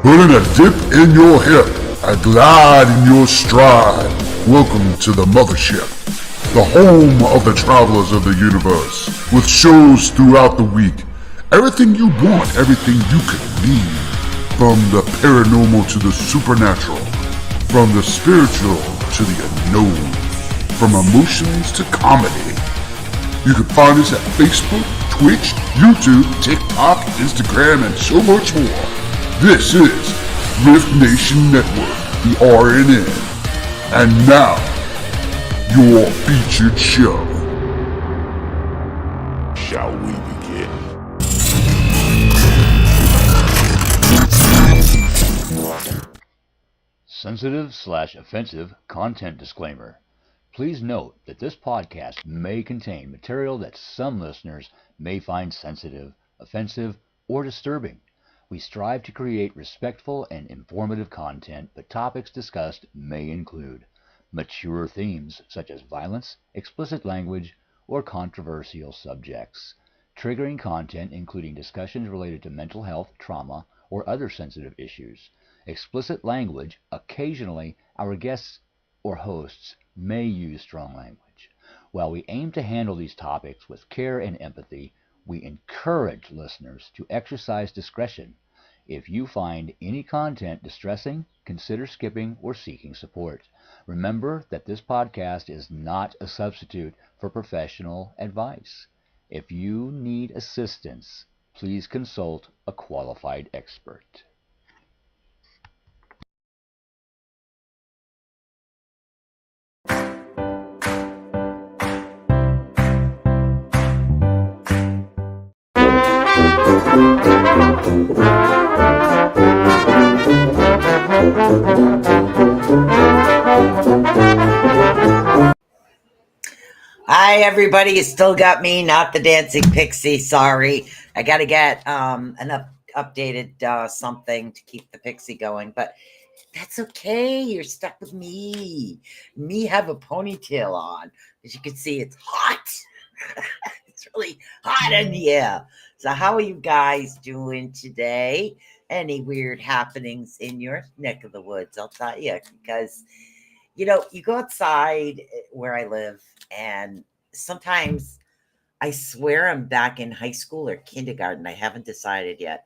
put in a dip in your hip, a glide in your stride. Welcome to the mothership, the home of the travelers of the universe, with shows throughout the week. Everything you want, everything you could need. From the paranormal to the supernatural, from the spiritual to the unknown, from emotions to comedy. You can find us at Facebook, Twitch, YouTube, TikTok, Instagram, and so much more. This is R.I.F.T Nation Network, the RNN. And now, your featured show. Shall we begin? Sensitive/offensive content disclaimer. Please note that this podcast may contain material that some listeners may find sensitive, offensive, or disturbing. We strive to create respectful and informative content, but topics discussed may include mature themes such as violence, explicit language, or controversial subjects, triggering content including discussions related to mental health, trauma, or other sensitive issues, explicit language. Occasionally, our guests or hosts may use strong language. While we aim to handle these topics with care and empathy, we encourage listeners to exercise discretion. If you find any content distressing, consider skipping or seeking support. Remember that this podcast is not a substitute for professional advice. If you need assistance, please consult a qualified expert. Hi, everybody. You still got me, not the dancing pixie. Sorry. I got to get an updated something to keep the pixie going, but that's okay. You're stuck with me. Me have a ponytail on. As you can see, it's hot. It's really hot in here. So how are you guys doing today? Any weird happenings in your neck of the woods? I'll tell you, because you go outside where I live, and sometimes I swear I'm back in high school or kindergarten. I haven't decided yet.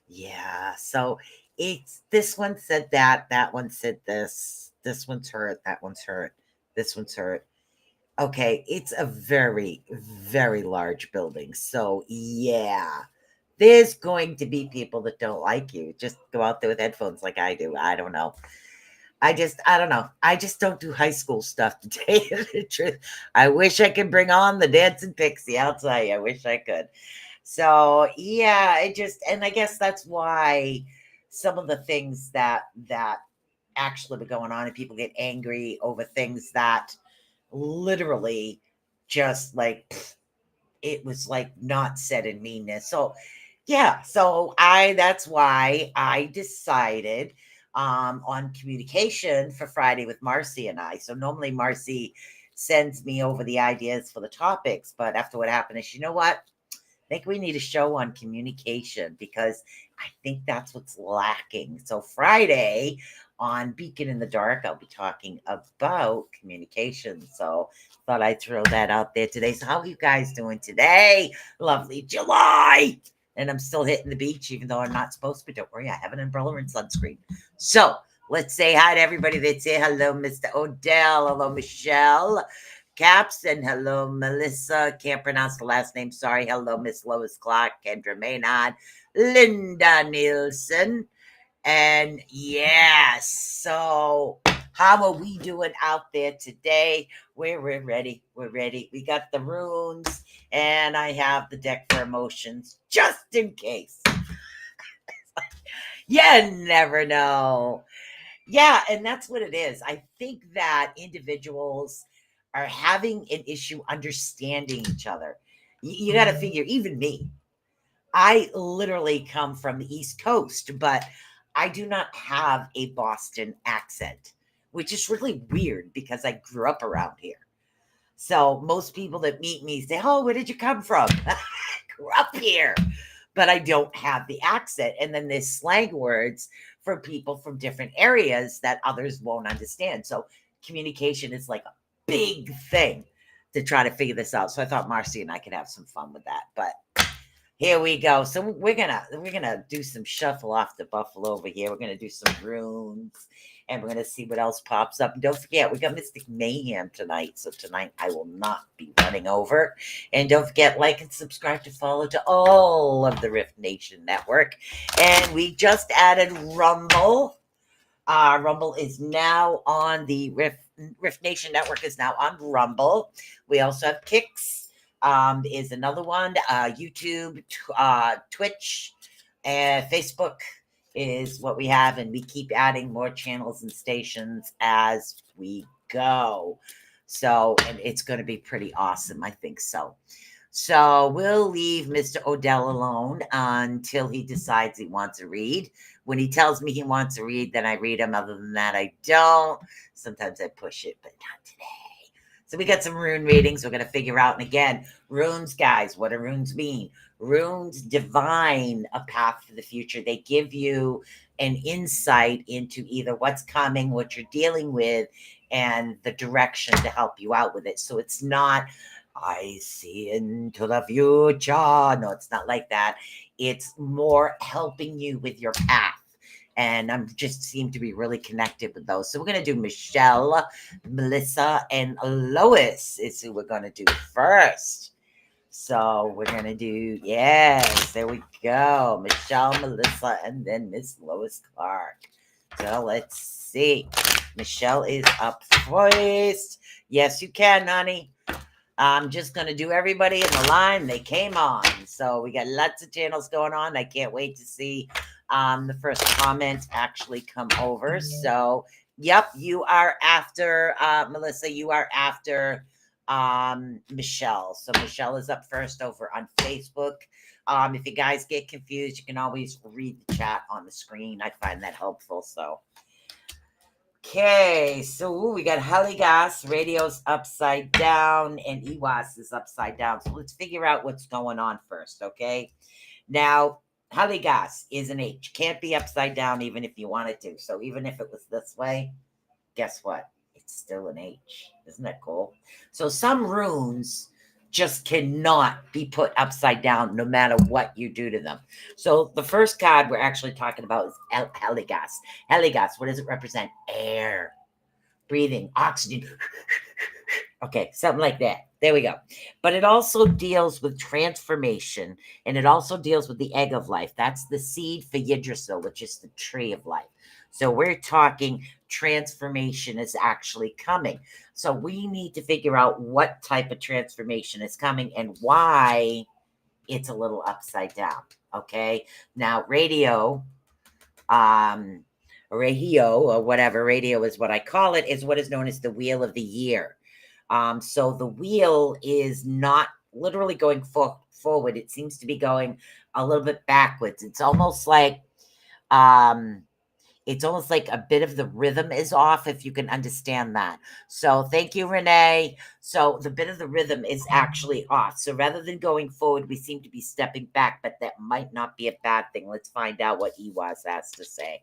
Yeah. So it's this one said that one said this one's hurt, that one's hurt, this one's hurt. Okay. It's a very, very large building. So yeah. There's going to be people that don't like you. Just go out there with headphones like I do. I don't know. I don't know. I just don't do high school stuff, to tell you the truth. I wish I could bring on the dancing pixie. I'll tell you, I wish I could. So yeah, and I guess that's why some of the things that actually were going on, and people get angry over things that literally just like it was like not said in meanness. So yeah, so that's why I decided on communication for Friday with Marcy and I. So normally Marcy sends me over the ideas for the topics, but after what happened is, you know what? I think we need a show on communication because I think that's what's lacking. So Friday on Beacon in the Dark, I'll be talking about communication. So thought I'd throw that out there today. So how are you guys doing today? Lovely July. And I'm still hitting the beach, even though I'm not supposed to. But don't worry, I have an umbrella and sunscreen. So let's say hi to everybody that's here. Hello, Mr. Odell. Hello, Michelle Caps. And hello, Melissa. Can't pronounce the last name. Sorry. Hello, Miss Lois Clark, Kendra Maynard, Linda Nielsen. And yes, so how are we doing out there today? We're ready. We're ready. We got the runes, and I have the deck for emotions, just in case. You never know. Yeah, and that's what it is. I think that individuals are having an issue understanding each other. You got to figure, even me. I literally come from the East Coast, but I do not have a Boston accent, which is really weird because I grew up around here. So most people that meet me say, "Oh, where did you come from?" I grew up here, but I don't have the accent. And then there's slang words for people from different areas that others won't understand. So communication is like a big thing to try to figure this out. So I thought Marcy and I could have some fun with that. But here we go. So we're gonna do some shuffle off the buffalo over here. We're gonna do some runes, and we're gonna see what else pops up. And don't forget, we got Mystic Mayhem tonight. So tonight I will not be running over. And don't forget, like and subscribe to follow to all of the Rift Nation Network. And we just added Rumble. Rumble is now on the Rift Nation Network is now on Rumble. We also have Kicks. Is another one. YouTube, Twitch, and Facebook is what we have, and we keep adding more channels and stations as we go. So, and it's going to be pretty awesome. I think so. So we'll leave Mr. Odell alone until he decides he wants to read. When he tells me he wants to read, then I read him. Other than that, I don't. Sometimes I push it, but not today. So we got some rune readings we're going to figure out. And again, runes, guys, what do runes mean? Runes divine a path to the future. They give you an insight into either what's coming, what you're dealing with, and the direction to help you out with it. So it's not, I see into the future. No, it's not like that. It's more helping you with your path. And I'm just seem to be really connected with those. So we're going to do Michelle, Melissa, and Lois is who we're going to do first. So we're going to do, yes, there we go. Michelle, Melissa, and then Miss Lois Clark. So let's see. Michelle is up first. Yes, you can, honey. I'm just going to do everybody in the line. They came on. So we got lots of channels going on. I can't wait to see the first comment actually come over. So, yep, you are after, Melissa, you are after Michelle. So Michelle is up first over on Facebook. If you guys get confused, you can always read the chat on the screen. I find that helpful. So, okay, so we got Heligas, radio's upside down, and Iwas is upside down. So let's figure out what's going on first, okay? Now, Heligas is an H. Can't be upside down even if you wanted to. So even if it was this way, guess what? It's still an H. Isn't that cool? So some runes just cannot be put upside down no matter what you do to them. So the first card we're actually talking about is Heligas. Heligas, what does it represent? Air, breathing, oxygen. Okay, something like that. There we go. But it also deals with transformation, and it also deals with the egg of life. That's the seed for Yggdrasil, which is the tree of life. So we're talking transformation is actually coming. So we need to figure out what type of transformation is coming and why it's a little upside down. Okay. Now, radio or whatever, radio is what I call it, is what is known as the wheel of the year. So the wheel is not literally going forward. It seems to be going a little bit backwards. It's almost like a bit of the rhythm is off, if you can understand that. So thank you, Renee. So the bit of the rhythm is actually off. So rather than going forward, we seem to be stepping back, but that might not be a bad thing. Let's find out what Iwas has to say.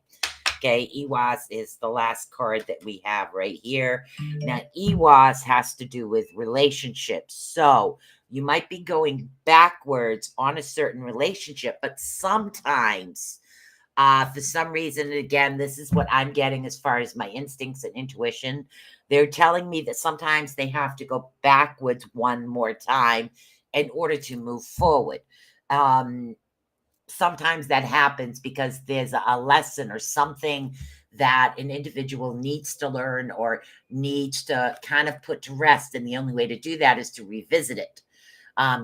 Okay, Iwas is the last card that we have right here. Now, Iwas has to do with relationships. So you might be going backwards on a certain relationship, but sometimes, for some reason, and again, this is what I'm getting as far as my instincts and intuition, they're telling me that sometimes they have to go backwards one more time in order to move forward. Sometimes that happens because there's a lesson or something that an individual needs to learn or needs to kind of put to rest. And the only way to do that is to revisit it.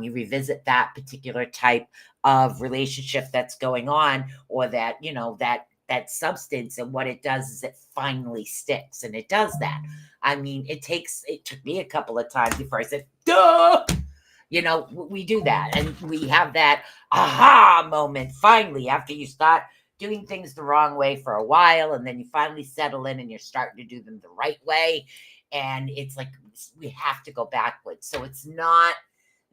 You revisit that particular type of relationship that's going on, or that, that substance. And what it does is it finally sticks, and it does that. I mean, it took me a couple of times before I said, duh. We do that, and we have that aha moment finally after you start doing things the wrong way for a while, and then you finally settle in and you're starting to do them the right way. And it's like we have to go backwards. So it's not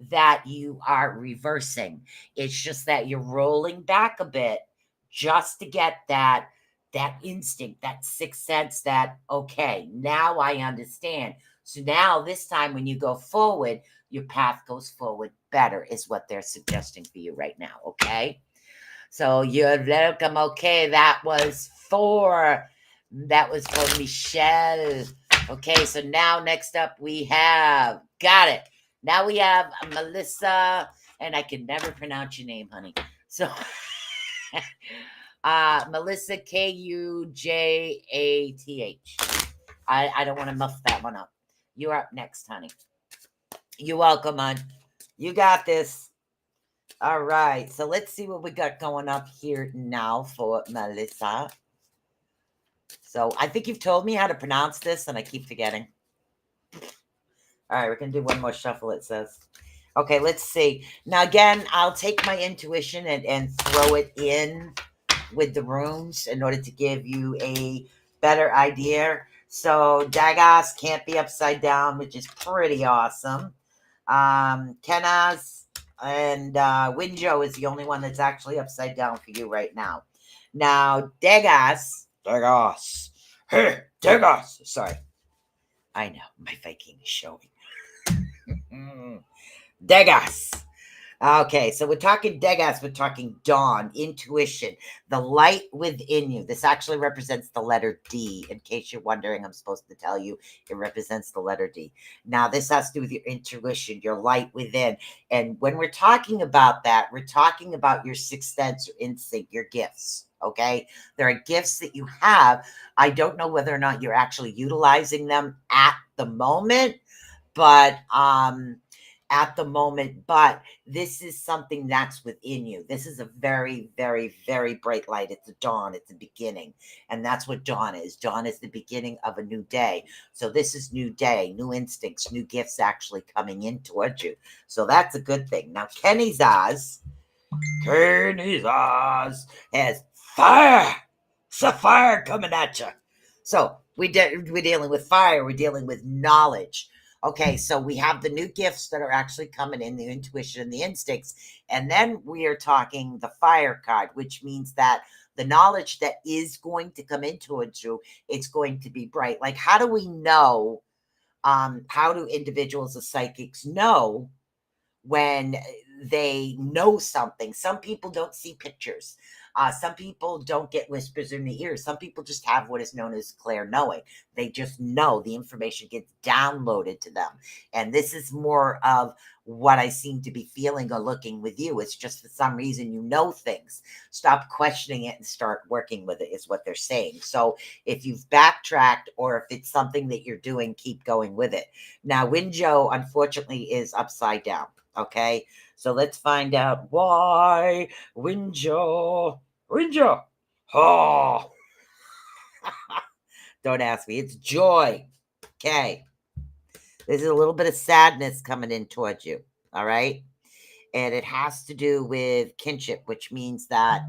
that you are reversing. It's just that you're rolling back a bit just to get that that instinct, that sixth sense, that, okay, now I understand. So now this time when you go forward, your path goes forward better, is what they're suggesting for you right now. Okay. So you're welcome. Okay. That was for Michelle. Okay. So now next up we have, got it. Now we have Melissa, and I can never pronounce your name, honey. So Melissa, Kujath. I don't want to muff that one up. You're up next, honey. You're welcome, hon. You got this. All right. So let's see what we got going up here now for Melissa. So I think you've told me how to pronounce this, and I keep forgetting. All right, we're going to do one more shuffle, it says. Okay, let's see. Now, again, I'll take my intuition and throw it in with the runes in order to give you a better idea. So Dagas can't be upside down, which is pretty awesome. Kenaz and Winjo is the only one that's actually upside down for you right now. Now Dagas, sorry. I know, my Viking is showing. Dagas. Okay, so we're talking Degas, we're talking dawn, intuition, the light within you. This actually represents the letter D. In case you're wondering, I'm supposed to tell you it represents the letter D. Now, this has to do with your intuition, your light within. And when we're talking about that, we're talking about your sixth sense or instinct, your gifts. Okay, there are gifts that you have. I don't know whether or not you're actually utilizing them at the moment, but this is something that's within you. This is a very, very, very bright light. It's a dawn. It's a beginning. And that's what dawn is. Dawn is the beginning of a new day. So this is new day, new instincts, new gifts actually coming in towards you. So that's a good thing. Now, Kenny's Oz has fire. It's a fire coming at you. So we're dealing with fire. We're dealing with knowledge. Okay, so we have the new gifts that are actually coming in, the intuition and the instincts. And then we are talking the fire card, which means that the knowledge that is going to come in towards you, it's going to be bright. Like, how do we know, how do individuals as psychics know when they know something? Some people don't see pictures. Some people don't get whispers in the ears. Some people just have what is known as clair knowing. They just know the information gets downloaded to them. And this is more of what I seem to be feeling or looking with you. It's just for some reason you know things. Stop questioning it and start working with it is what they're saying. So if you've backtracked or if it's something that you're doing, keep going with it. Now, Winjo, unfortunately, is upside down. Okay, so let's find out why. Winjo. Oh, don't ask me. It's joy. Okay, there's a little bit of sadness coming in towards you. All right, and it has to do with kinship, which means that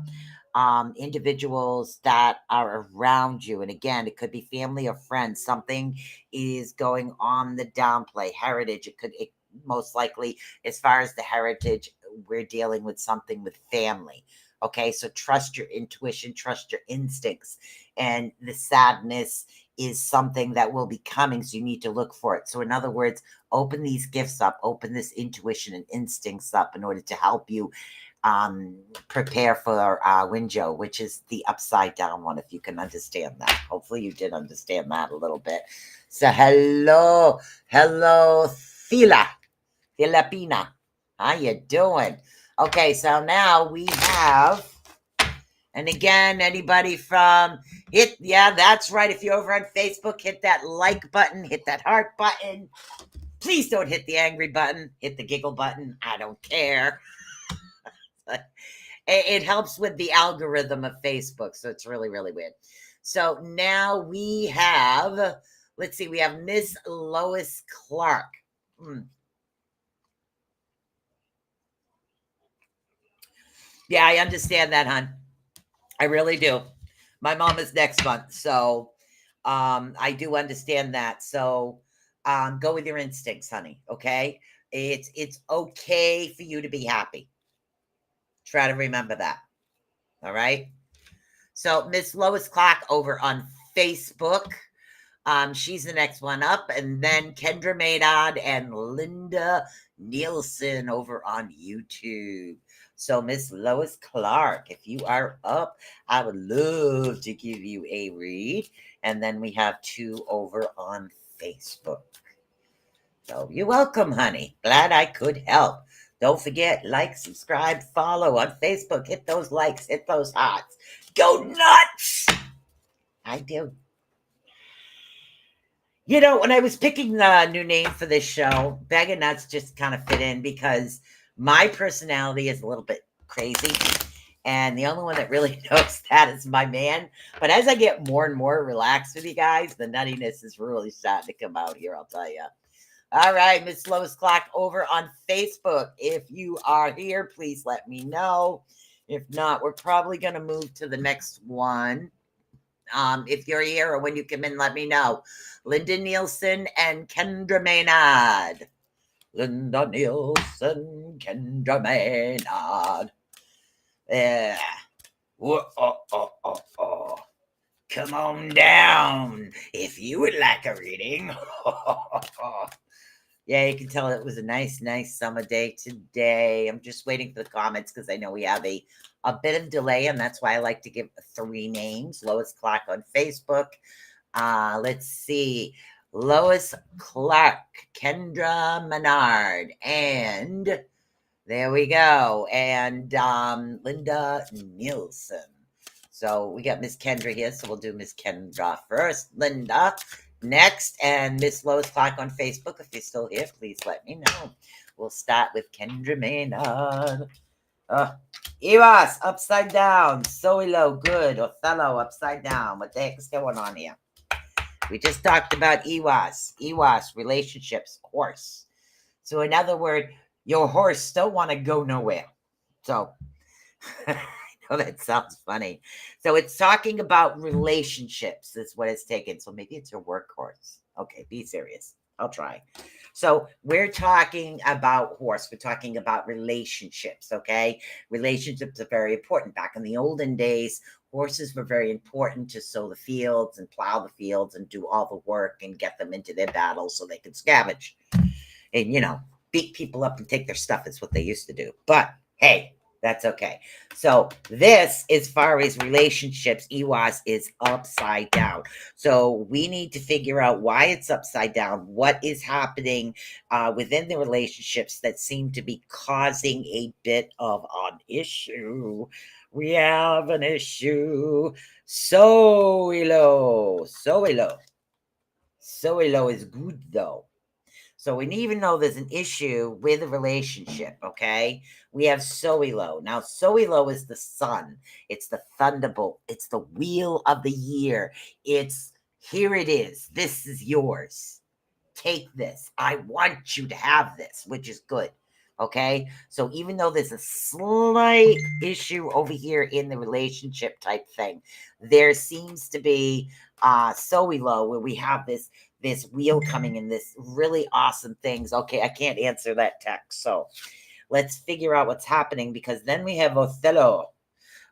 individuals that are around you, and again, it could be family or friends. Something is going on the downplay. Heritage. It most likely, as far as the heritage, we're dealing with something with family. Okay, so trust your intuition, trust your instincts, and the sadness is something that will be coming, so you need to look for it. So in other words, open these gifts up, open this intuition and instincts up in order to help you prepare for Winjo, which is the upside down one, if you can understand that. Hopefully you did understand that a little bit. So hello, Filipina. How you doing? Okay, so now we have, and again, anybody from that's right. If you're over on Facebook, hit that like button, hit that heart button. Please don't hit the angry button, hit the giggle button. I don't care. It helps with the algorithm of Facebook, so it's really, really weird. So now we have, let's see, we have Miss Lois Clark. Yeah, I understand that, hon. I really do. My mom is next month, so I do understand that. So go with your instincts, honey. Okay, it's okay for you to be happy. Try to remember that. All right. So Miss Lois Clark over on Facebook. She's the next one up. And then Kendra Maynard and Linda Nielsen over on YouTube. So Miss Lois Clark, if you are up, I would love to give you a read. And then we have 2 over on Facebook. So you're welcome, honey. Glad I could help. Don't forget, like, subscribe, follow on Facebook. Hit those likes, hit those hearts. Go nuts! I do. You know, when I was picking the new name for this show, Bag of Nuts just kind of fit in because my personality is a little bit crazy. And the only one that really knows that is my man. But as I get more and more relaxed with you guys, the nuttiness is really starting to come out here, I'll tell you. All right, Miss Lois Clark over on Facebook. If you are here, please let me know. If not, we're probably going to move to the next one. If you're here or when you come in, let me know. Linda Nielsen and Kendra Maynard. Linda Nielsen, Kendra Maynard. Yeah. Come on down if you would like a reading. Yeah, you can tell it was a nice summer day today. I'm just waiting for the comments because I know we have a bit of delay, and that's why I like to give 3 names. Lois Clark on Facebook. Let's see. Lois Clark, Kendra Menard, and there we go. And Linda Nielsen. So we got Miss Kendra here, so we'll do Miss Kendra first. Linda next, and Miss Lois Clark on Facebook. If you're still here, please let me know. We'll start with Kendra Maynard. Eros, upside down. Soilo, good. Othello, upside down. What the heck is going on here? We just talked about Ewas. Ewas, relationships, horse. So in other words, your horse don't want to go nowhere. So I know that sounds funny. So it's talking about relationships is what it's taken. So maybe it's your workhorse. Okay, be serious. I'll try. So we're talking about horse. We're talking about relationships, okay? Relationships are very important. Back in the olden days, horses were very important to sow the fields and plow the fields and do all the work and get them into their battles so they could scavenge. And, you know, beat people up and take their stuff is what they used to do. But, hey, that's okay. So this, as far as relationships, Ewas is upside down. So we need to figure out why it's upside down. What is happening within the relationships that seem to be causing a bit of an issue? We have an issue. Soilo is good though. So we even know there's an issue with a relationship, okay? We have Soilo. Now, Soilo is the sun. It's the thunderbolt. It's the wheel of the year. It's, here it is. This is yours. Take this. I want you to have this, which is good. Okay? So even though there's a slight issue over here in the relationship type thing, there seems to be Soilo where we have this wheel coming in, this really awesome things. Okay, I can't answer that text. So let's figure out what's happening because then we have Othello.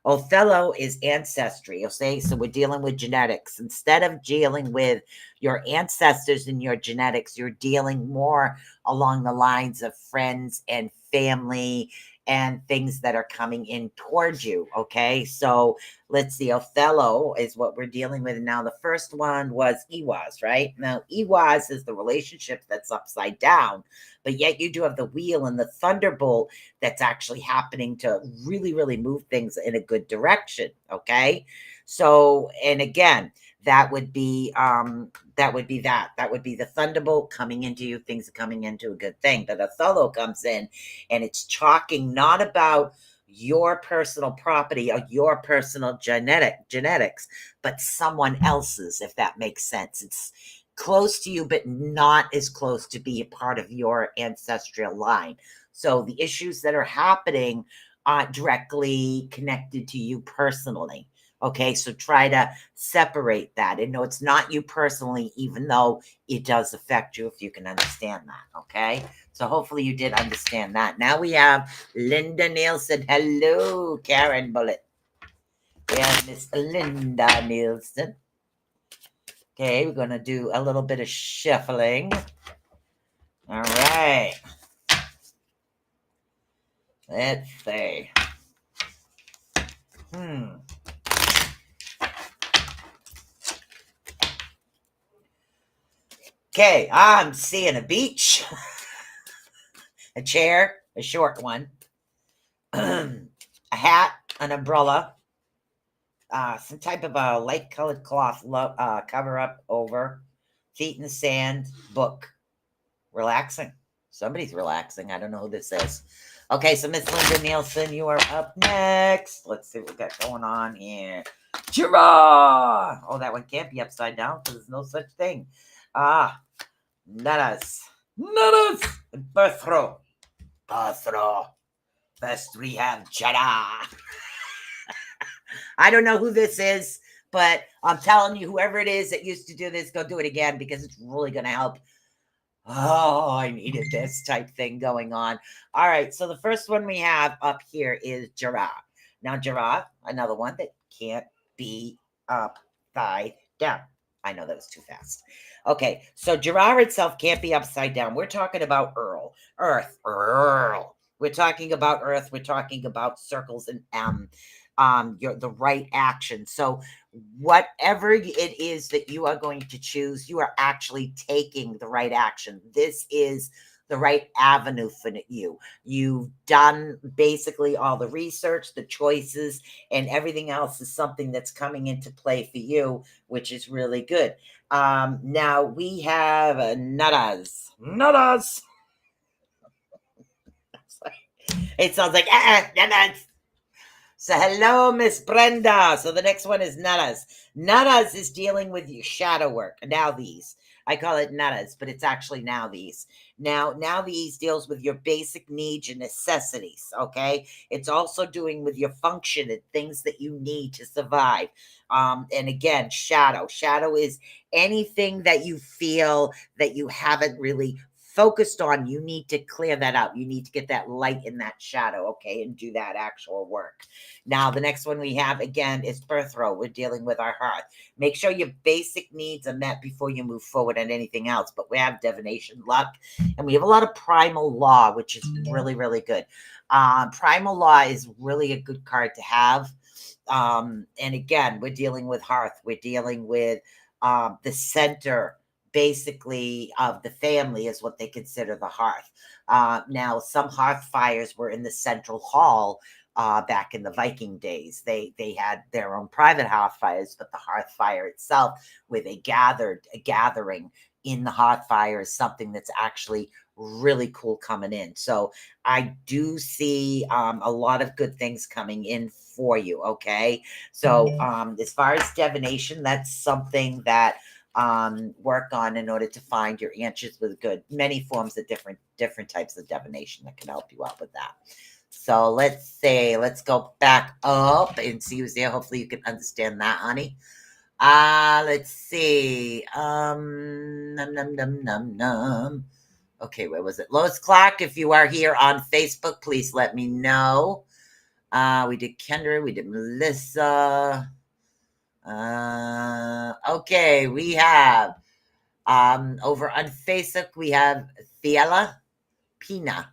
Othello is ancestry. Okay, so we're dealing with genetics. Instead of dealing with your ancestors and your genetics, you're dealing more along the lines of friends and family and things that are coming in towards you. Okay, so let's see. Othello is what we're dealing with now. The first one was Ewas, right? Now, Ewas is the relationship that's upside down, but yet you do have the wheel and the thunderbolt that's actually happening to really, really move things in a good direction. Okay, so and again, that would be that would be the thunderbolt coming into you. Things are coming into a good thing. But Othello comes in, and it's talking not about your personal property or your personal genetics, but someone else's. If that makes sense, it's close to you, but not as close to be a part of your ancestral line. So the issues that are happening aren't directly connected to you personally. Okay, so try to separate that. And no, it's not you personally, even though it does affect you, if you can understand that. Okay, so hopefully you did understand that. Now we have Linda Nielsen. Hello, Karen Bullet. and Miss Linda Nielsen. Okay, we're going to do a little bit of shuffling. All right. Let's see. Okay, I'm seeing a beach, a chair, a short one, a hat, an umbrella, some type of a light-colored cloth cover up over, feet in the sand, book. Relaxing. Somebody's relaxing. I don't know who this is. Okay, so Miss Linda Nielsen, you are up next. Let's see what we got going on here. Giraffe! Oh, that one can't be upside down because there's no such thing. Nanas. Nanas! Birthrow. Birthrow. First we have Jada. I don't know who this is, but I'm telling you, whoever it is that used to do this, go do it again because it's really going to help. Oh, I needed this type thing going on. All right, so the first one we have up here is giraffe. Now, giraffe, another one that can't be upside down. I know that was too fast. Okay, so giraffe itself can't be upside down. We're talking about Earth. We're talking about Earth. We're talking about circles and the right action. So whatever it is that you are going to choose, you are actually taking the right action. This is the right avenue for you. You've done basically all the research, the choices, and everything else is something that's coming into play for you, which is really good. Now we have Nutters. It sounds like Nutters. So hello, Miss Brenda. So the next one is Nadas. Nadas is dealing with your shadow work. Now these. I call it Nadas, but it's actually now these. Now these deals with your basic needs and necessities, okay? It's also doing with your function and things that you need to survive. And again, shadow. Shadow is anything that you feel that you haven't really focused on. You need to clear that out. You need to get that light in that shadow, okay, and do that actual work. Now, the next one we have, again, is birth row. We're dealing with our hearth. Make sure your basic needs are met before you move forward on anything else. But we have divination, luck, and we have a lot of primal law, which is really, really good. Primal law is really a good card to have. And again, we're dealing with hearth. We're dealing with the center, basically, of the family is what they consider the hearth. Now, some hearth fires were in the central hall. Back in the Viking days, they had their own private hearth fires, but the hearth fire itself, where they a gathering in the hearth fire, is something that's actually really cool coming in. So I do see a lot of good things coming in for you. Okay, so as far as divination, that's something that work on in order to find your answers with many forms of different types of divination that can help you out with that. So let's go back up and see who's there. Hopefully you can understand that, honey. Let's see. Num. Okay, where was it? Lois Clark, if you are here on Facebook, please let me know. We did Kendra, we did Melissa. Okay, we have over on Facebook, we have Thiela Pina,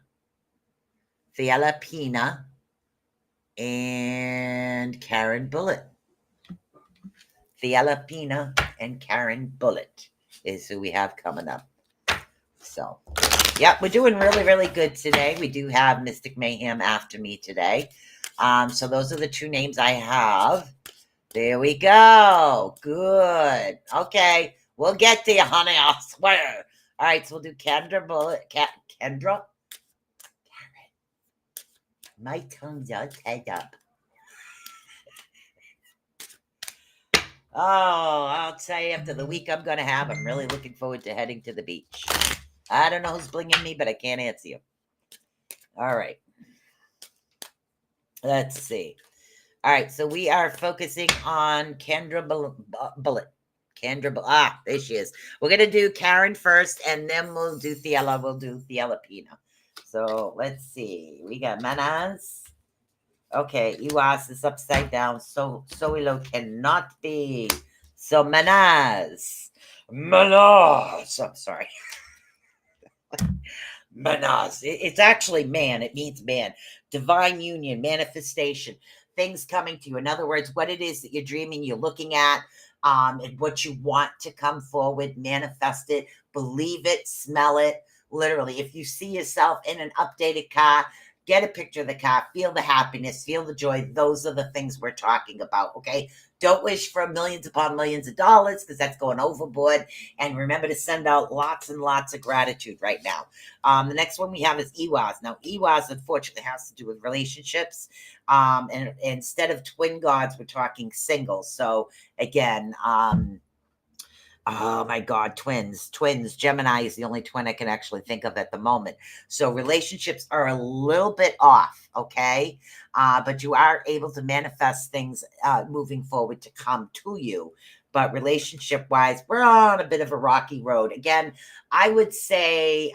and Karen Bullitt. Thiela Pina and Karen Bullitt is who we have coming up. So, yep, we're doing really, really good today. We do have Mystic Mayhem after me today. So those are the two names I have. There we go. Good. Okay, we'll get to you, honey, I swear. All right, so we'll do Kendra Bullitt. Kendra? My tongue's all tied up. Oh, I'll tell you, after the week I'm going to have, I'm really looking forward to heading to the beach. I don't know who's blinging me, but I can't answer you. All right. Let's see. All right, so we are focusing on Kendra Bullitt. There she is. We're going to do Karen first, and then we'll do Thiela. We'll do Thiela Pina. So let's see. We got Manas. Okay, Iwas is upside down, so Soilo cannot be. So Manaz. Manaz. I'm sorry. Manaz. It's actually man. It means man. Divine union, manifestation, things coming to you. In other words, what it is that you're dreaming, you're looking at, and what you want to come forward, manifest it, believe it, smell it. Literally, if you see yourself in an updated car, get a picture of the car, feel the happiness, feel the joy. Those are the things we're talking about. Okay. Don't wish for millions upon millions of dollars because that's going overboard. And remember to send out lots and lots of gratitude right now. The next one we have is Iwas. Now, Iwas unfortunately has to do with relationships. And instead of twin gods, we're talking singles. So again, oh my God, twins. Gemini is the only twin I can actually think of at the moment. So relationships are a little bit off, okay? But you are able to manifest things moving forward to come to you. But relationship wise, we're on a bit of a rocky road. Again, I would say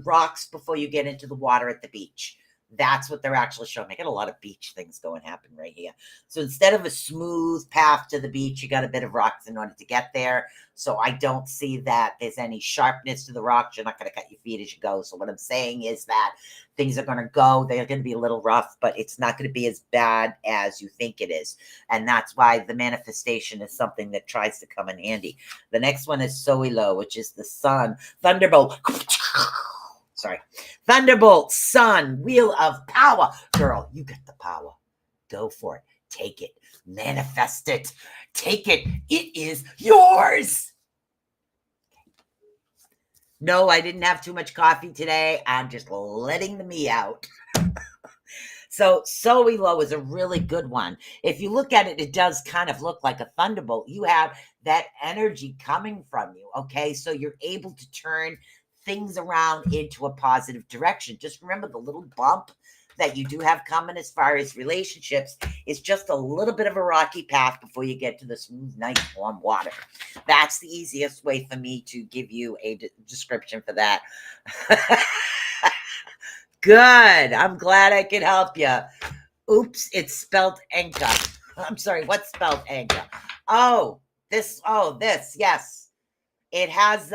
rocks before you get into the water at the beach. That's what they're actually showing. I got a lot of beach things going happen right here. So instead of a smooth path to the beach, you got a bit of rocks in order to get there. So I don't see that there's any sharpness to the rocks. You're not going to cut your feet as you go. So what I'm saying is that things are going to go. They're going to be a little rough, but it's not going to be as bad as you think it is. And that's why the manifestation is something that tries to come in handy. The next one is Soilo, which is the sun. Thunderbolt. Sorry. Thunderbolt, sun, wheel of power. Girl, you get the power. Go for it. Take it. Manifest it. Take it. It is yours. No, I didn't have too much coffee today. I'm just letting the me out. So Soilo is a really good one. If you look at it, it does kind of look like a thunderbolt. You have that energy coming from you, okay? So you're able to turn things around into a positive direction. Just remember the little bump that you do have coming as far as relationships is just a little bit of a rocky path before you get to the smooth, nice, warm water. That's the easiest way for me to give you a description for that. Good. I'm glad I could help you. Oops, it's spelled Enka. I'm sorry, what's spelled Enka? Oh, this, yes. It has,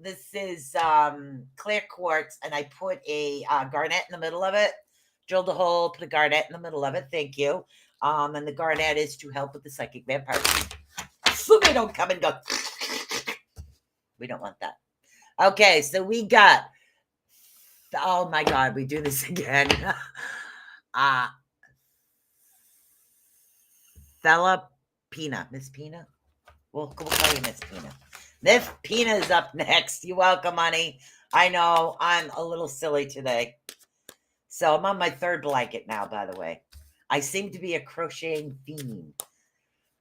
this is clear quartz, and I put a garnet in the middle of it. Drilled a hole, put a garnet in the middle of it. Thank you. And the garnet is to help with the psychic vampire. So they don't come and go. We don't want that. Okay, so we got, oh my God, we do this again. Fella Pina. Miss Pina? We'll call you Miss Pina. Miss Pina is up next. You're welcome, honey. I know I'm a little silly today. So I'm on my third blanket now, by the way. I seem to be a crocheting fiend.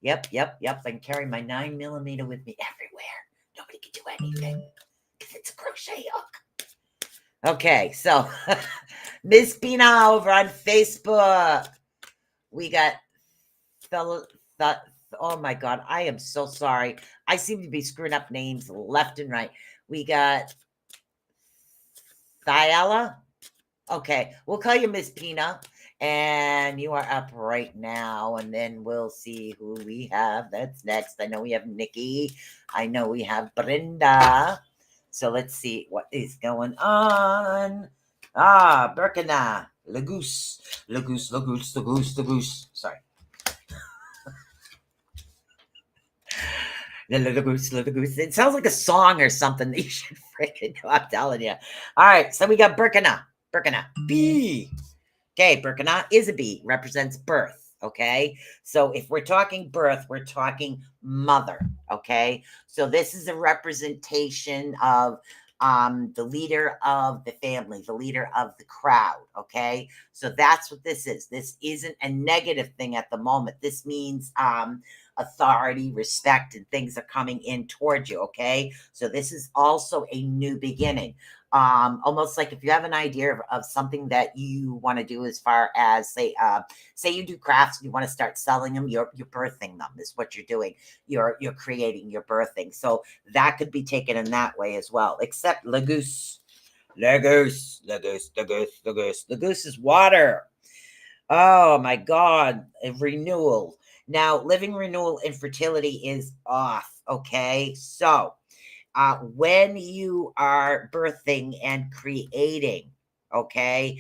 Yep. I can carry my 9mm with me everywhere. Nobody can do anything because it's a crochet hook. Okay, so Miss Pina over on Facebook. We got oh my God, I am so sorry. I seem to be screwing up names left and right. We got Thyala. Okay, we'll call you Miss Pina. And you are up right now. And then we'll see who we have. That's next. I know we have Nikki. I know we have Brenda. So let's see what is going on. Birkina. Lagoose. Sorry. The goose. It sounds like a song or something that you should freaking know. I'm telling you. All right, so we got Birkina. Bee. Okay, Birkina is a bee, represents birth. Okay, so if we're talking birth, we're talking mother. Okay, so this is a representation of the leader of the family, the leader of the crowd. Okay, so that's what this is. This isn't a negative thing at the moment. This means authority, respect, and things are coming in towards you. Okay, so this is also a new beginning. Almost like if you have an idea of something that you want to do, as far as say you do crafts and you want to start selling them, you're birthing them is what you're doing. You're creating, you're birthing. So that could be taken in that way as well. Except Lagoose The goose, the goose, the goose, the goose. The goose is water. Oh my God. A renewal. Now, living renewal infertility is off. Okay. So, when you are birthing and creating, okay,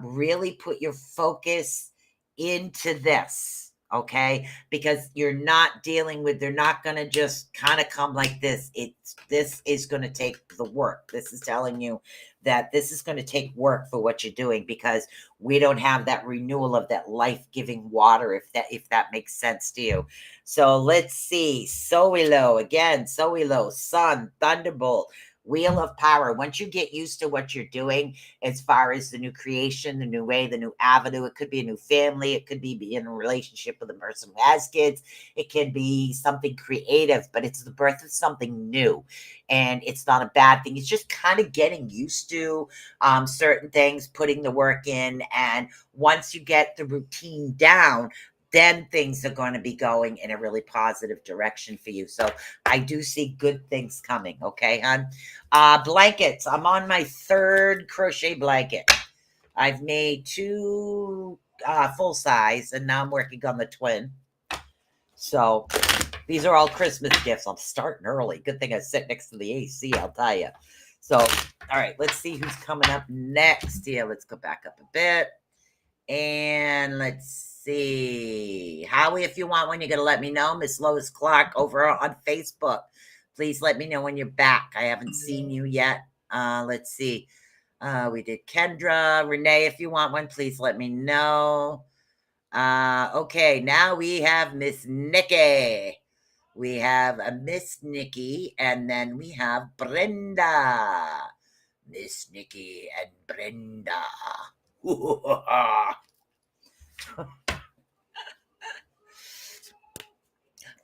really put your focus into this, okay, because you're not dealing with, they're not going to just kind of come like this. This is going to take the work. This is telling you that this is going to take work for what you're doing, because we don't have that renewal of that life-giving water, if that makes sense to you. So let's see. Soilo again. Soilo, Sun, Thunderbolt, Wheel of Power. Once you get used to what you're doing, as far as the new creation, the new way, the new avenue, it could be a new family. It could be in a relationship with a person who has kids. It can be something creative, but it's the birth of something new. And it's not a bad thing. It's just kind of getting used to certain things, putting the work in. And once you get the routine down, then things are going to be going in a really positive direction for you. So I do see good things coming. Okay, hon. Blankets. I'm on my third crochet blanket. I've made 2 full size, and now I'm working on the twin. So these are all Christmas gifts. I'm starting early. Good thing I sit next to the AC, I'll tell you. So, all right, let's see who's coming up next here. Let's go back up a bit. And let's see. Howie, if you want one, you're going to let me know. Miss Lois Clark over on Facebook. Please let me know when you're back. I haven't seen you yet. Let's see. We did Kendra. Renee, if you want one, please let me know. Okay, now we have Miss Nikki. We have a Miss Nikki, and then we have Brenda. Miss Nikki and Brenda.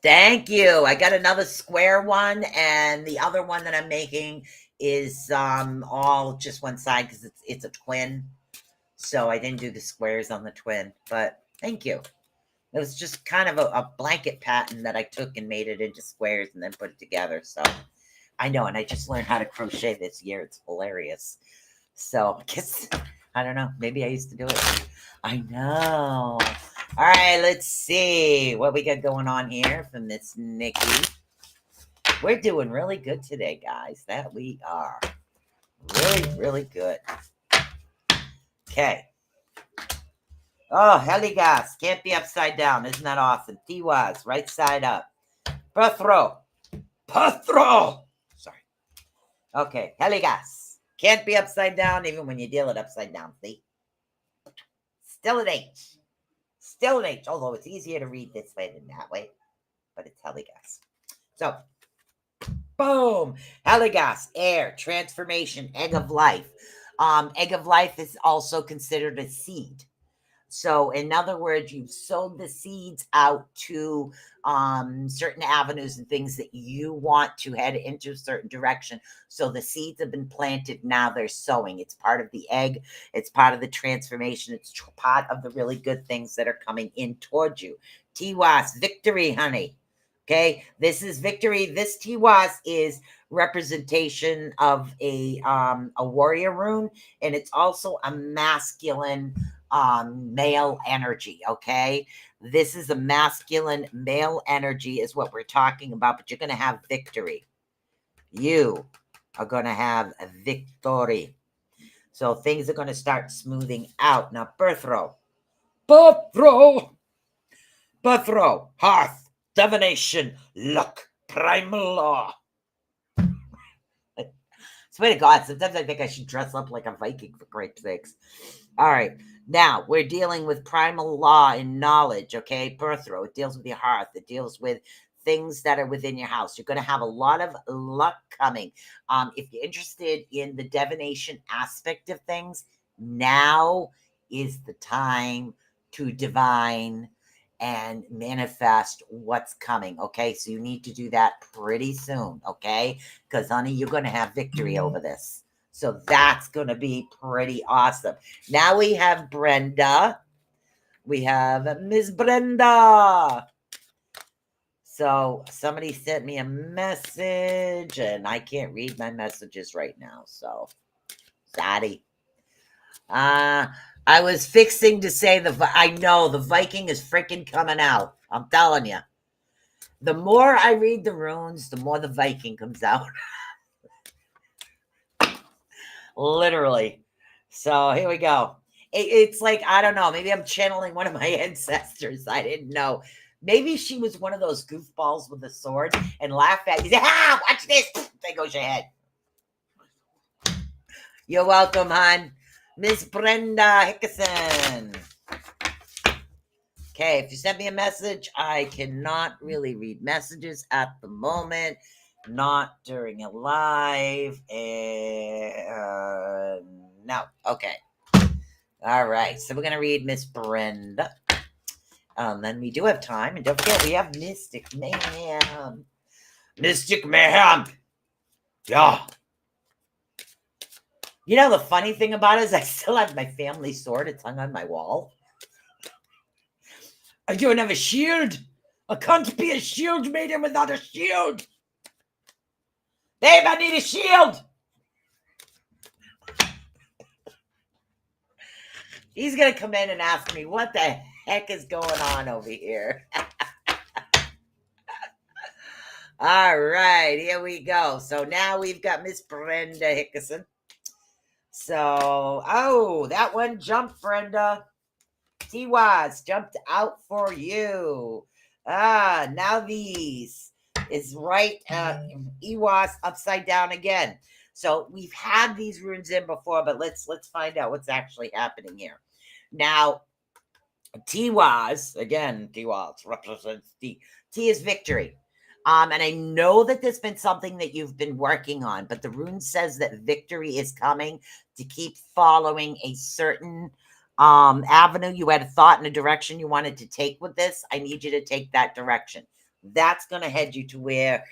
Thank you. I got another square one, and the other one that I'm making is all just one side because it's a twin. So I didn't do the squares on the twin, but thank you. It was just kind of a blanket pattern that I took and made it into squares and then put it together. So I know, and I just learned how to crochet this year. It's hilarious. So I guess, I don't know, maybe I used to do it. I know. All right, let's see what we got going on here from Miss Nikki. We're doing really good today, guys. That we are. Really, really good. Okay. Oh, Heligas. Can't be upside down. Isn't that awesome? Tiwas, right side up. Pathro. Sorry. Okay, Heligas. Can't be upside down even when you deal it upside down. See? Still an H. Still an H, although it's easier to read this way than that way. But it's Heligas. So, boom. Heligas, air, transformation, egg of life. Egg of life is also considered a seed. So, in other words, you've sowed the seeds out to certain avenues and things that you want to head into a certain direction. So the seeds have been planted. Now they're sowing. It's part of the egg. It's part of the transformation. It's part of the really good things that are coming in towards you. Tiwas, victory, honey. Okay, this is victory. This Tiwas is representation of a warrior rune, and it's also a masculine male energy. Okay, this is a masculine male energy is what we're talking about, but you're going to have victory. You are going to have a victory. So things are going to start smoothing out. Now, Birthro, hearth, divination, luck, primal law. Swear to God, sometimes I think I should dress up like a Viking, for great sakes. All right. Now, we're dealing with primal law and knowledge, okay? Birthro, it deals with your hearth. It deals with things that are within your house. You're going to have a lot of luck coming. If you're interested in the divination aspect of things, now is the time to divine and manifest what's coming, okay? So you need to do that pretty soon, okay? Because, honey, you're going to have victory over this. So that's going to be pretty awesome. Now we have Brenda. We have Miss Brenda. So somebody sent me a message, and I can't read my messages right now. So Daddy. I was fixing to say I know the Viking is freaking coming out. I'm telling you. The more I read the runes, the more the Viking comes out. Literally. So here we go. It's like, I don't know. Maybe I'm channeling one of my ancestors. I didn't know. Maybe she was one of those goofballs with a sword and laugh at you. Say, watch this. There goes your head. You're welcome, hon. Miss Brenda Hickison. Okay, if you sent me a message, I cannot really read messages at the moment. Not during a live. No. Okay. All right. So we're going to read Miss Brenda. Then we do have time. And don't forget, we have Mystic Mayhem. Mystic Mayhem. Yeah. You know, the funny thing about it is I still have my family sword. It's hung on my wall. I don't have a shield. I can't be a shield maiden without a shield. Babe, I need a shield. He's going to come in and ask me, what the heck is going on over here? All right, here we go. So now we've got Miss Brenda Hickison. So, that one jumped, Brenda. T-Waz jumped out for you. Now these is right. Ewas upside down again. So we've had these runes in before, but let's find out what's actually happening here. Now, T-Waz, again, T-Waz represents T is victory. And I know that there's been something that you've been working on, but the rune says that victory is coming to keep following a certain avenue. You had a thought and a direction you wanted to take with this. I need you to take that direction. That's going to head you to where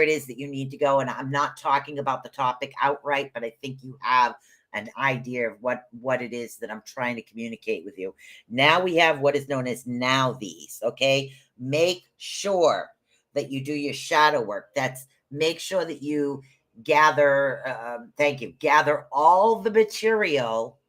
it is that you need to go. And I'm not talking about the topic outright, but I think you have an idea of what it is that I'm trying to communicate with you. Now we have what is known as now these. Okay. Make sure that you do your shadow work. That's make sure that you gather, gather all the material,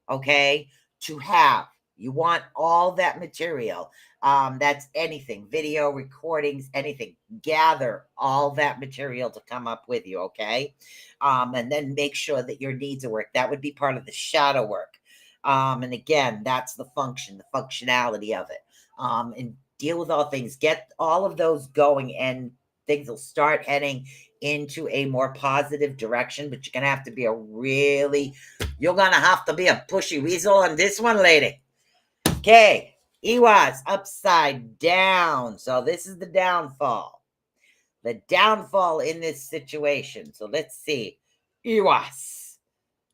okay, to have. You want all that material. That's anything, video, recordings, anything. Gather all that material to come up with you, okay? And then make sure that your needs are work. That would be part of the shadow work. And again, that's the functionality of it. And deal with all things. Get all of those going, and things will start heading into a more positive direction. But you're going to have to be you're going to have to be a pushy weasel on this one, lady. Okay. Ewas upside down. So this is the downfall. The downfall in this situation. So let's see. Ewas.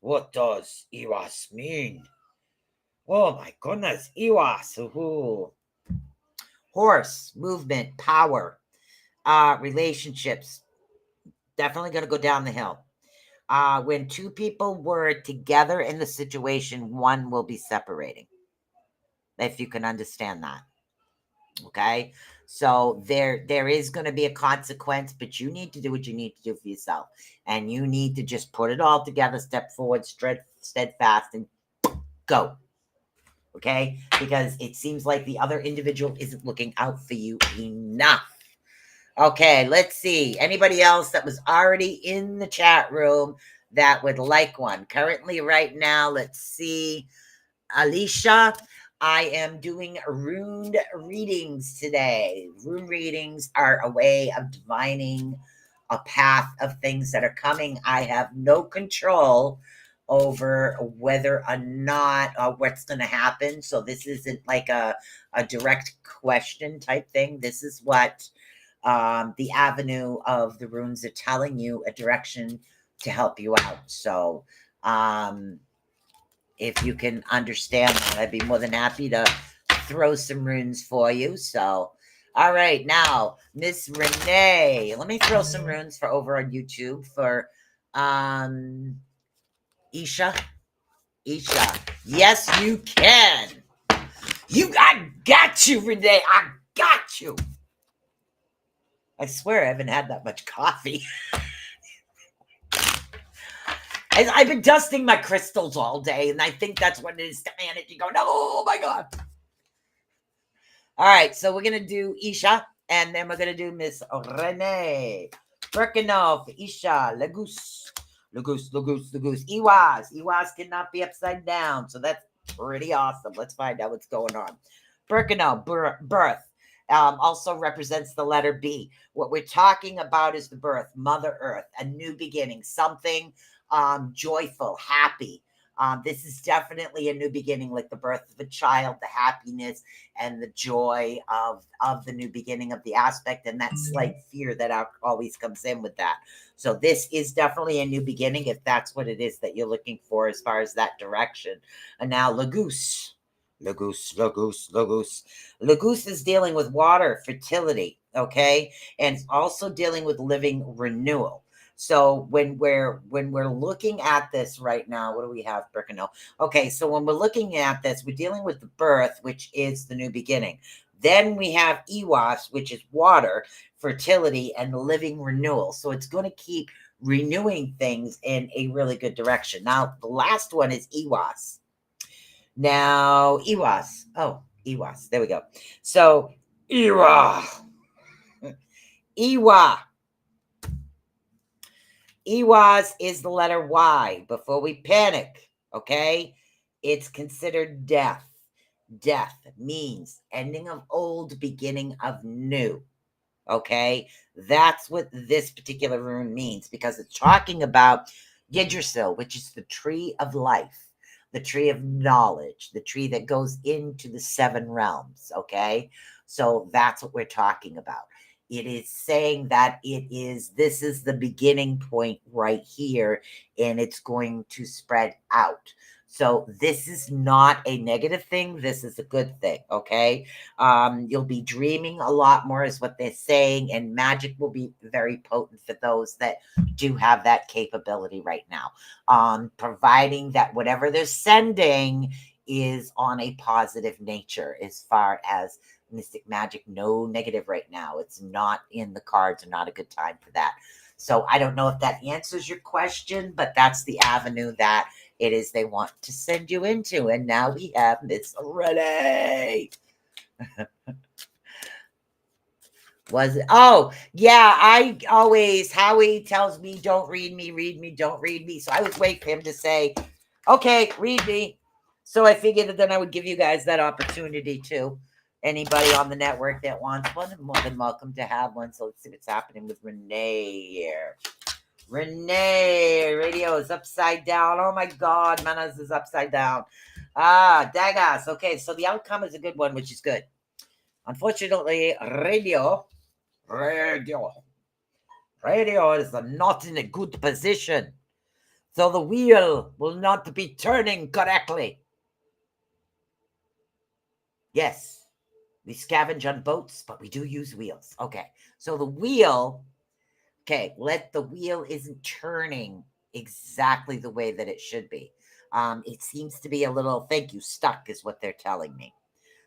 What does Ewas mean? Oh my goodness. Ewas. Ooh. Horse, movement, power, relationships. Definitely going to go down the hill. When two people were together in the situation, one will be separating. If you can understand that. Okay. So there is going to be a consequence, but you need to do what you need to do for yourself. And you need to just put it all together, step forward, steadfast, and go. Okay? Because it seems like the other individual isn't looking out for you enough. Okay, let's see. Anybody else that was already in the chat room that would like one? Currently, right now, let's see. Alicia, I am doing rune readings today. Rune readings are a way of divining a path of things that are coming. I have no control over whether or not what's going to happen. So this isn't like a direct question type thing. This is what the avenue of the runes are telling you, a direction to help you out. So if you can understand that, I'd be more than happy to throw some runes for you. So, all right, now, Miss Renee. Let me throw some runes for over on YouTube for Isha. Yes, you can. I got you, Renee. I got you. I swear I haven't had that much coffee. I've been dusting my crystals all day, and I think that's what it is to energy going, oh my God. All right, so we're going to do Isha, and then we're going to do Miss Renee. Birkenhoff, Isha, Lagoose, Lagoose, Lagoose, Lagoose. Iwas cannot be upside down, so that's pretty awesome. Let's find out what's going on. Birkenhoff, birth. Also represents the letter B. What we're talking about is the birth, Mother Earth, a new beginning, something joyful, happy. This is definitely a new beginning, like the birth of a child, the happiness and the joy of the new beginning of the aspect, and that slight fear that always comes in with that. So this is definitely a new beginning, if that's what it is that you're looking for as far as that direction. And now Lagoose. Lagoose is dealing with water, fertility, okay? And it's also dealing with living renewal. So when we're looking at this right now, what do we have, Birkenau? Okay, so when we're looking at this, we're dealing with the birth, which is the new beginning. Then we have Iwas, which is water, fertility, and living renewal. So it's going to keep renewing things in a really good direction. Now, the last one is Iwas. Now, Iwas. Oh, Iwas. There we go. So, Iwa. Iwa. Iwas is the letter Y. Before we panic, okay? It's considered death. Death means ending of old, beginning of new. Okay? That's what this particular rune means, because it's talking about Yggdrasil, which is the tree of life, the tree of knowledge, the tree that goes into the 7 realms. Okay? So that's what we're talking about. It is saying that this is the beginning point right here, and it's going to spread out. So this is not a negative thing. This is a good thing. Okay. You'll be dreaming a lot more is what they're saying, and magic will be very potent for those that do have that capability right now. Providing that whatever they're sending is on a positive nature as far as mystic magic. No negative right now. It's not in the cards, or not a good time for that. So I don't know if that answers your question, but that's the avenue that it is they want to send you into. And now we have Miss Renee. Was it? Oh, yeah. I always, Howie tells me, don't read me, don't read me. So I was waiting for him to say, okay, read me. So I figured that then I would give you guys that opportunity too. Anybody on the network that wants one, more than welcome to have one. So let's see what's happening with Renee here. Renee, radio is upside down. Oh my God, Manas is upside down. Dagas. Okay, so the outcome is a good one, which is good. Unfortunately, radio is not in a good position. So the wheel will not be turning correctly. Yes, we scavenge on boats, but we do use wheels. Okay, so the wheel, the wheel isn't turning exactly the way that it should be. It seems to be a little, stuck is what they're telling me.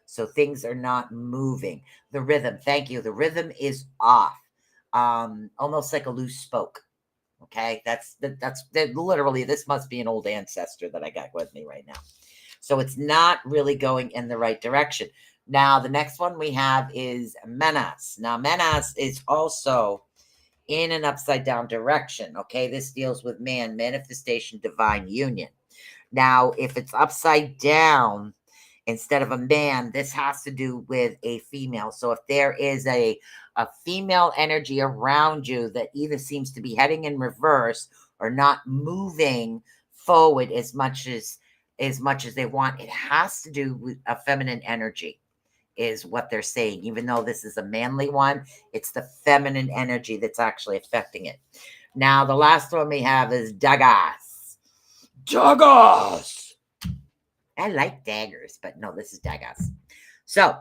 So things are not moving. The rhythm, the rhythm is off. Almost like a loose spoke. Okay, that's literally, this must be an old ancestor that I got with me right now. So it's not really going in the right direction. Now, the next one we have is Menas. Now, Menas is also in an upside down direction. Okay, this deals with man, manifestation, divine union. Now, if it's upside down instead of a man, this has to do with a female. So if there is a female energy around you that either seems to be heading in reverse or not moving forward as much as they want, it has to do with a feminine energy, is what they're saying. Even though this is a manly one, it's the feminine energy that's actually affecting it. Now, the last one we have is Dagas. Dagas! I like daggers, but no, this is Dagas. So,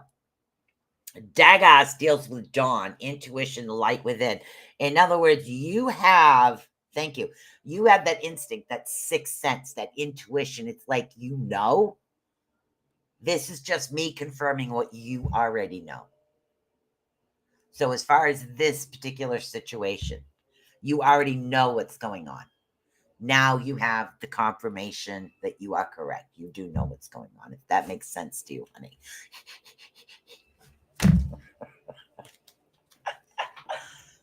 Dagas deals with dawn, intuition, light within. In other words, you have that instinct, that sixth sense, that intuition. It's like, this is just me confirming what you already know. So as far as this particular situation, you already know what's going on. Now you have the confirmation that you are correct. You do know what's going on, if that makes sense to you, honey.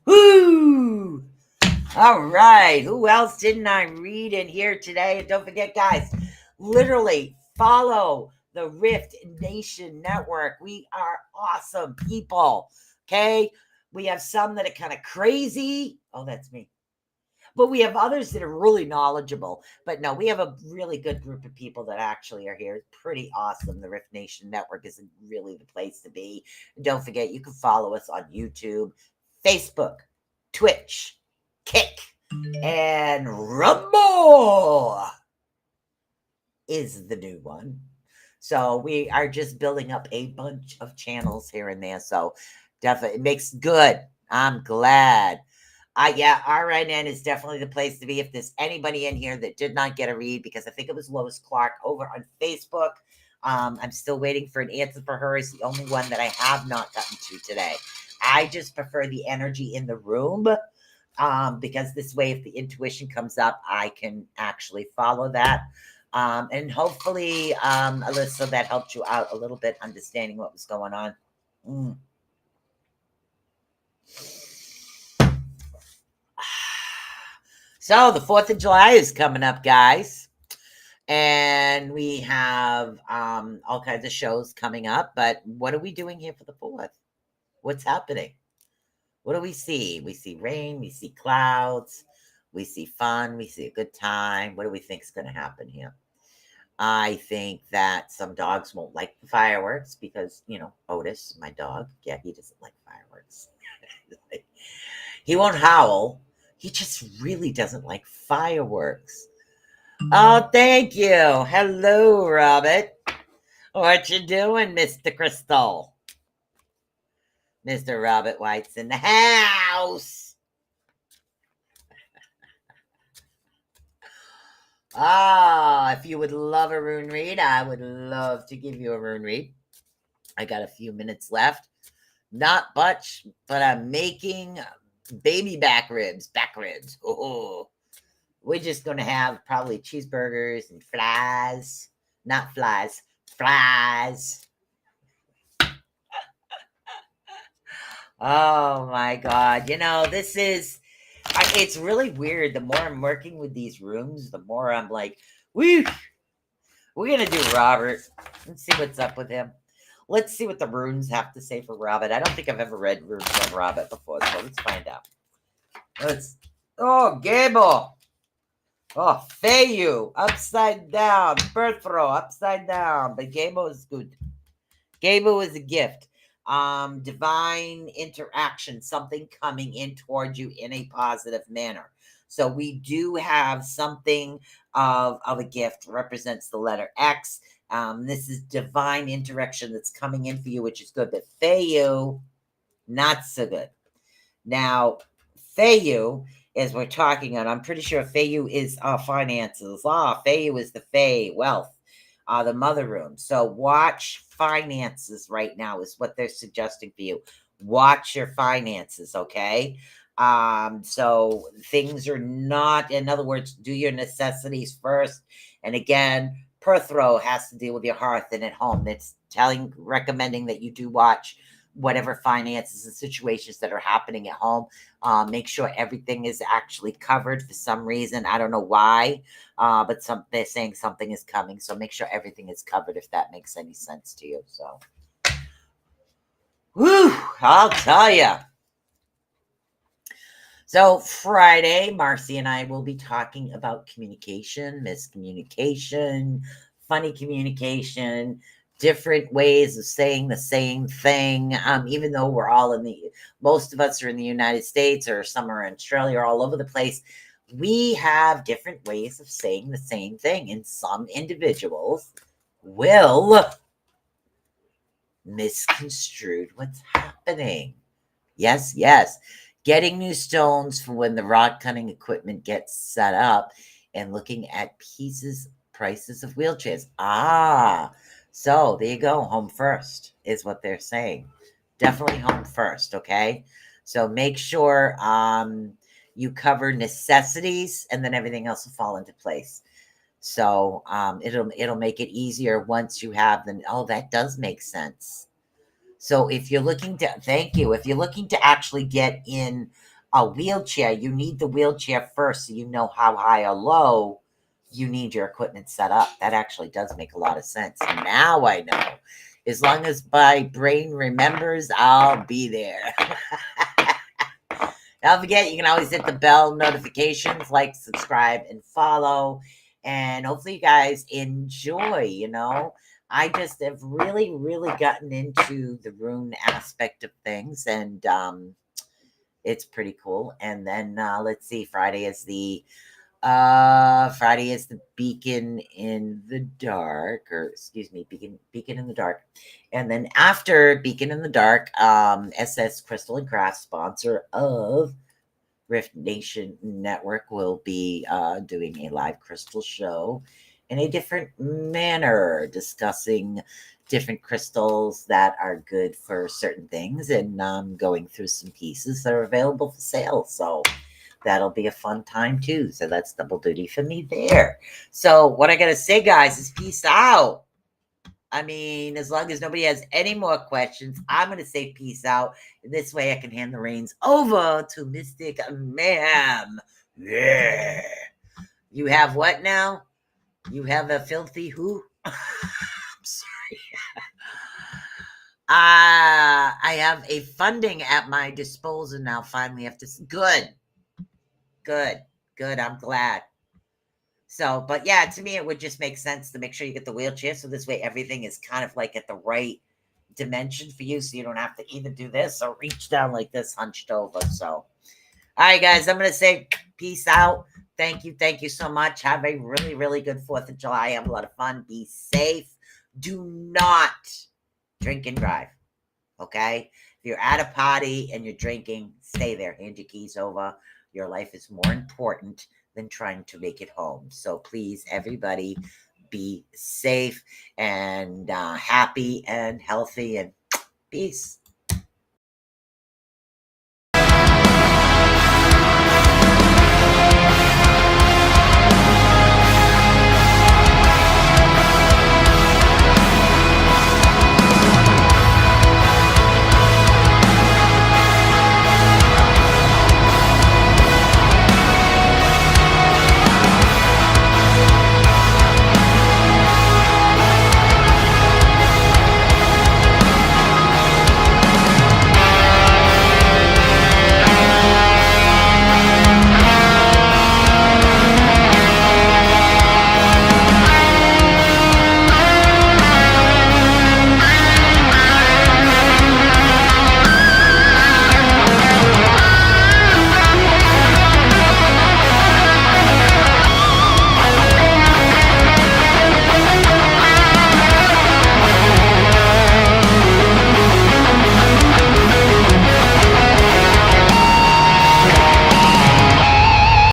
Woo! All right. Who else didn't I read in here today? And don't forget, guys, literally follow the Rift Nation Network. We are awesome people. Okay. We have some that are kind of crazy. Oh, that's me. But we have others that are really knowledgeable. But no, we have a really good group of people that actually are here. It's pretty awesome. The Rift Nation Network is really the place to be. And don't forget, you can follow us on YouTube, Facebook, Twitch, Kick, and Rumble is the new one. So we are just building up a bunch of channels here and there. So definitely, it makes good. I'm glad. Yeah, RNN is definitely the place to be. If there's anybody in here that did not get a read, because I think it was Lois Clark over on Facebook. I'm still waiting for an answer for her. Is the only one that I have not gotten to today. I just prefer the energy in the room, because this way, if the intuition comes up, I can actually follow that. And hopefully, Alyssa, that helped you out a little bit, understanding what was going on. So the 4th of July is coming up, guys. And we have all kinds of shows coming up. But what are we doing here for the 4th? What's happening? What do we see? We see rain. We see clouds. We see fun. We see a good time. What do we think is going to happen here? I think that some dogs won't like the fireworks because, Otis, my dog, yeah, he doesn't like fireworks. He won't howl. He just really doesn't like fireworks. Oh, thank you. Hello, Robert. What you doing, Mr. Crystal? Mr. Robert White's in the house. If you would love a rune read, I would love to give you a rune read. I got a few minutes left. Not much, but I'm making baby back ribs. Oh, we're just going to have probably cheeseburgers and flies. Not flies, flies. Oh my God. It's really weird. The more I'm working with these rooms, the more I'm like, woo, we're going to do Robert. Let's see what's up with him. Let's see what the runes have to say for Robert. I don't think I've ever read runes on Robert before, so let's find out. Gable. Oh, Feyu, upside down. Birth throw, upside down. But Gable is good. Gable is a gift. Divine interaction, something coming in towards you in a positive manner. So we do have something of a gift, represents the letter X. This is divine interaction that's coming in for you, which is good. But Feyu, not so good. Now, Feyu, as we're talking on, I'm pretty sure Feyu is finances. Feyu is the Fey, wealth, the mother room. So watch finances right now is what they're suggesting for you. Watch your finances, okay? So things are not, in other words, do your necessities first. And again, Perthrow has to deal with your hearth and at home. It's recommending that you do watch whatever finances and situations that are happening at home. Make sure everything is actually covered for some reason. I don't know why, but they're saying something is coming. So make sure everything is covered, if that makes any sense to you. So, I'll tell you. So Friday, Marcy and I will be talking about communication, miscommunication, funny communication, different ways of saying the same thing. Even though we're all most of us are in the United States, or some are in Australia, or all over the place, we have different ways of saying the same thing. And some individuals will misconstrue what's happening. Yes. Getting new stones for when the rock cutting equipment gets set up, and looking at prices of wheelchairs. So there you go. Home first is what they're saying. Definitely home first, okay? So make sure you cover necessities, and then everything else will fall into place. So it'll make it easier once you have the, oh, that does make sense. So if you're looking to, thank you, if you're looking to actually get in a wheelchair, you need the wheelchair first, so you know how high or low you need your equipment set up. That actually does make a lot of sense. Now I know. As long as my brain remembers, I'll be there. Don't forget, you can always hit the bell notifications, like, subscribe, and follow. And hopefully you guys enjoy, I just have really, really gotten into the rune aspect of things, and it's pretty cool. And then let's see, Friday is the beacon in the dark, or excuse me, beacon in the dark. And then after beacon in the dark, SS Crystal and Craft, sponsor of R.I.F.T Nation Network, will be doing a live crystal show in a different manner, discussing different crystals that are good for certain things, and going through some pieces that are available for sale. So that'll be a fun time too. So that's double duty for me there. So what I gotta say, guys, is peace out. I mean, as long as nobody has any more questions, I'm going to say peace out. This way I can hand the reins over to Mystic Mayhem. Yeah. You have what now? You have a filthy who? I'm sorry. I have a funding at my disposal now. Finally, after good. I'm glad. So, but yeah, to me, it would just make sense to make sure you get the wheelchair. So this way, everything is kind of like at the right dimension for you. So you don't have to either do this or reach down like this, hunched over. So, all right, guys, I'm going to say peace out. Thank you. Thank you so much. Have a really, really good 4th of July. Have a lot of fun. Be safe. Do not drink and drive. Okay? If you're at a party and you're drinking, stay there. Hand your keys over. Your life is more important than trying to make it home. So please, everybody, be safe and happy and healthy, and peace.